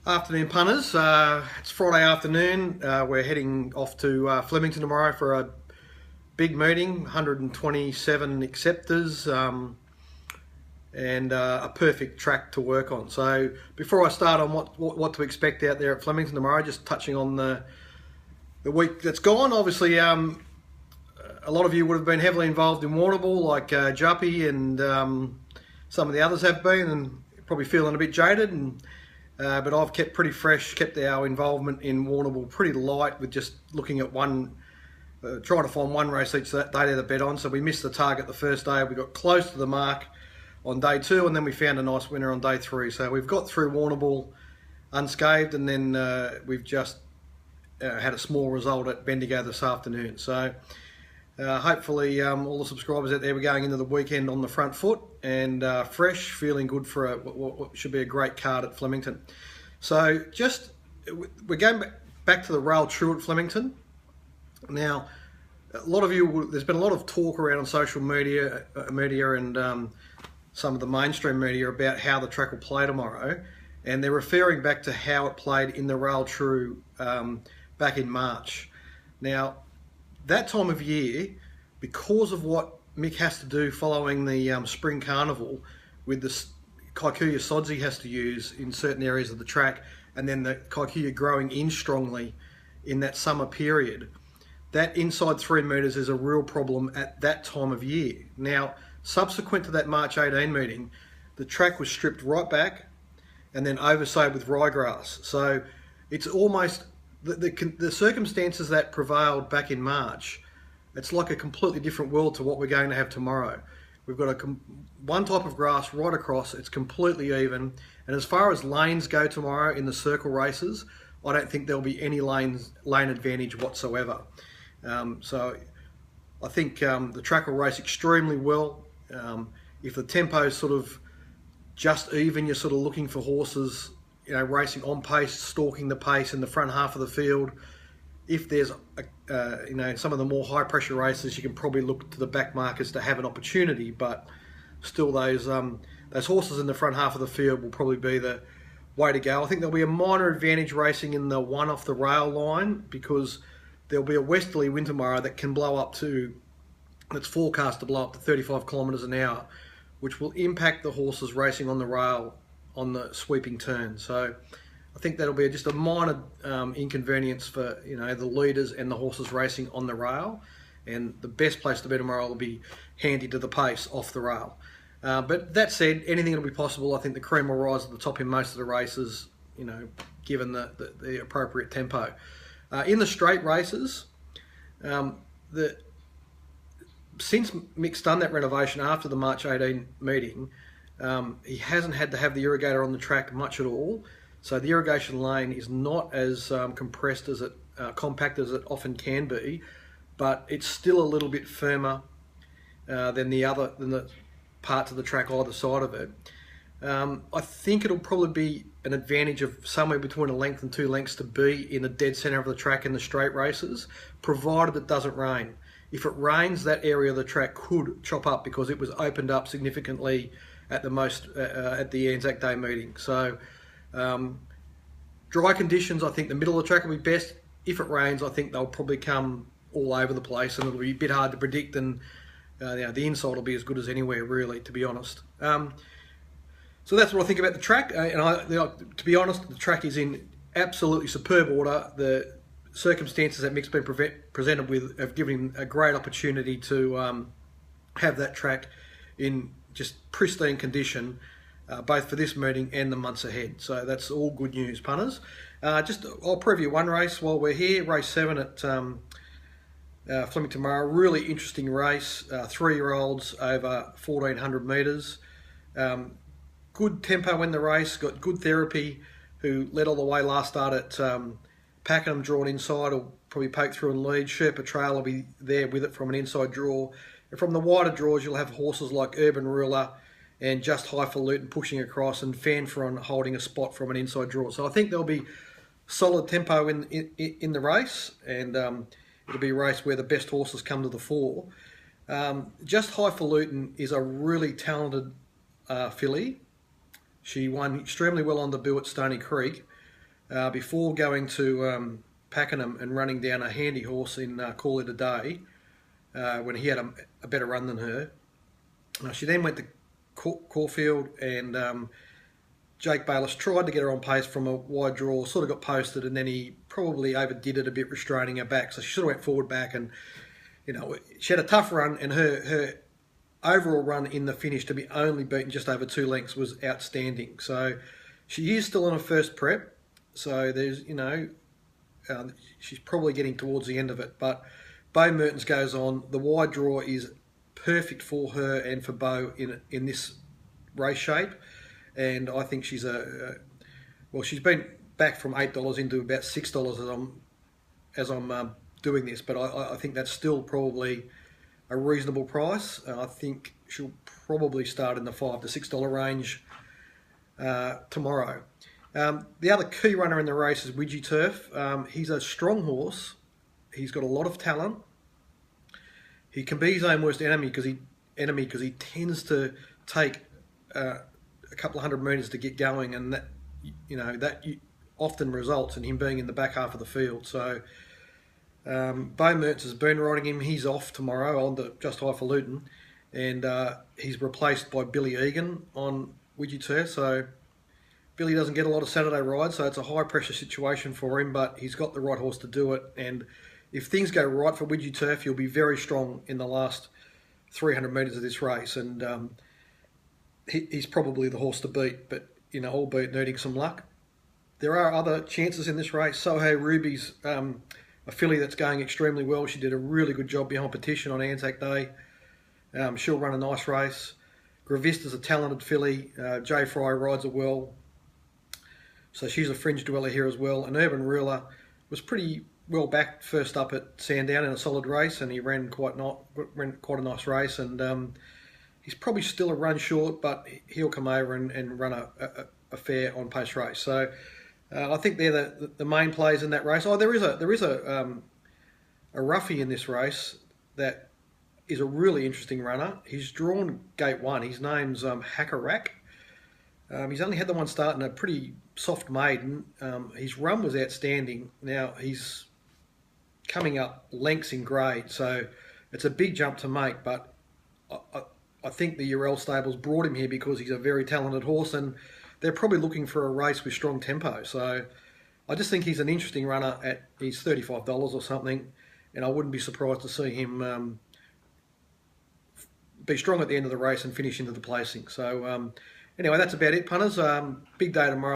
Afternoon punters, it's Friday afternoon. We're heading off to Flemington tomorrow for a big meeting, 127 acceptors, and a perfect track to work on. So before I start on what to expect out there at Flemington tomorrow, just touching on the week that's gone. Obviously, a lot of you would have been heavily involved in Warrnambool, like Juppie and some of the others have been, and probably feeling a bit jaded. But I've kept pretty fresh, kept our involvement in Warrnambool pretty light with just looking at trying to find one race each day to bet on. So we missed the target the first day. We got close to the mark on day 2, and then we found a nice winner on day 3. So we've got through Warrnambool unscathed, and then we've just had a small result at Bendigo this afternoon. So hopefully all the subscribers out there, we're going into the weekend on the front foot and fresh, feeling good for what should be a great card at Flemington. So we're going back to the rail true at Flemington. Now, a lot of you, there's been a lot of talk around on social media and some of the mainstream media about how the track will play tomorrow, and they're referring back to how it played in the rail true back in March. Now, that time of year, because of what Mick has to do following the spring carnival with the kikuyu sods he has to use in certain areas of the track, and then the kikuyu growing in strongly in that summer period, that inside 3 metres is a real problem at that time of year. Now, subsequent to that March 18 meeting, the track was stripped right back and then oversowed with ryegrass. So it's almost the circumstances that prevailed back in March. It's like a completely different world to what we're going to have tomorrow. We've got one type of grass right across. It's completely even. And as far as lanes go tomorrow in the circle races, I don't think there'll be any lane advantage whatsoever. So I think the track will race extremely well. If the tempo's sort of just even, you're sort of looking for horses, racing on pace, stalking the pace in the front half of the field. If there's, some of the more high pressure races, you can probably look to the back markers to have an opportunity. But still, those horses in the front half of the field will probably be the way to go. I think there'll be a minor advantage racing in the one off the rail line, because there'll be a westerly wind tomorrow that can blow up to, that's forecast to blow up to 35 kilometres an hour, which will impact the horses racing on the rail on the sweeping turn. So I think that'll be just a minor inconvenience for the leaders and the horses racing on the rail. And the best place to be tomorrow will be handy to the pace off the rail. But that said, anything will be possible. I think the cream will rise at the top in most of the races, given the appropriate tempo. In the straight races, since Mick's done that renovation after the March 18 meeting, he hasn't had to have the irrigator on the track much at all. So the irrigation lane is not as compressed as compact as it often can be, but it's still a little bit firmer than the parts of the track either side of it. I think it'll probably be an advantage of somewhere between a length and 2 lengths to be in the dead centre of the track in the straight races, provided it doesn't rain. If it rains, that area of the track could chop up because it was opened up significantly at the Anzac Day meeting. So dry conditions, I think the middle of the track will be best. If it rains, I think they'll probably come all over the place, and it'll be a bit hard to predict, and the inside will be as good as anywhere, really, to be honest. So that's what I think about the track. To be honest, the track is in absolutely superb order. The circumstances that Mick's been presented with have given him a great opportunity to have that track in just pristine condition, both for this meeting and the months ahead. So that's all good news, punters. I'll preview one race while we're here. Race 7 at Flemington tomorrow. Really interesting race. 3-year-olds over 1,400 metres. Good tempo in the race. Got good therapy. Who led all the way last start at Pakenham, drawn inside. Will probably poke through and lead. Sherpa Trail will be there with it from an inside draw. And from the wider draws, you'll have horses like Urban Ruler and Just Highfalutin pushing across, and Fanfaron holding a spot from an inside draw. So I think there'll be solid tempo in the race, and it'll be a race where the best horses come to the fore. Just Highfalutin is a really talented filly. She won extremely well on debut at Stony Creek. before going to Pakenham and running down a handy horse in Call It a Day when he had a better run than her. She then went to Caulfield, and Jake Bayliss tried to get her on pace from a wide draw, sort of got posted, and then he probably overdid it a bit, restraining her back. So she sort of went forward back, and she had a tough run, and her overall run in the finish to be only beaten just over 2 lengths was outstanding. So she is still on her first prep, so there's she's probably getting towards the end of it. But Bo Mertens goes on. The wide draw is perfect for her and for Bo in this race shape, and I think she's she's been back from $8 into about $6 as I'm doing this, but I think that's still probably a reasonable price. I think she'll probably start in the $5 to $6 range tomorrow. The other key runner in the race is Widgie Turf. He's a strong horse. He's got a lot of talent. He can be his own worst enemy because he tends to take a couple of 100 metres to get going, and that often results in him being in the back half of the field. So Bo Mertens has been riding him. He's off tomorrow on the Just High for Luton, and he's replaced by Billy Egan on Widgie Turf. So Billy doesn't get a lot of Saturday rides, so it's a high pressure situation for him, but he's got the right horse to do it. And if things go right for Widgie Turf, he'll be very strong in the last 300 metres of this race, and he's probably the horse to beat, but albeit needing some luck. There are other chances in this race. Soho Ruby's a filly that's going extremely well. She did a really good job behind Petition on Anzac Day. She'll run a nice race. Gravista's a talented filly. Jay Fry rides her well, so she's a fringe dweller here as well. And Urban Ruler was pretty well backed first up at Sandown in a solid race, and he ran quite a nice race. And he's probably still a run short, but he'll come over and run a fair on pace race. So I think they're the main players in that race. Oh, there is a roughie in this race that is a really interesting runner. He's drawn gate 1. His name's Hackerack. He's only had the one start in a pretty soft maiden. His run was outstanding. Now he's coming up lengths in grade, so it's a big jump to make, but I think the Urell stables brought him here because he's a very talented horse, and they're probably looking for a race with strong tempo. So I just think he's an interesting runner he's $35 or something, and I wouldn't be surprised to see him be strong at the end of the race and finish into the placing. So anyway, that's about it, punters. Big day tomorrow.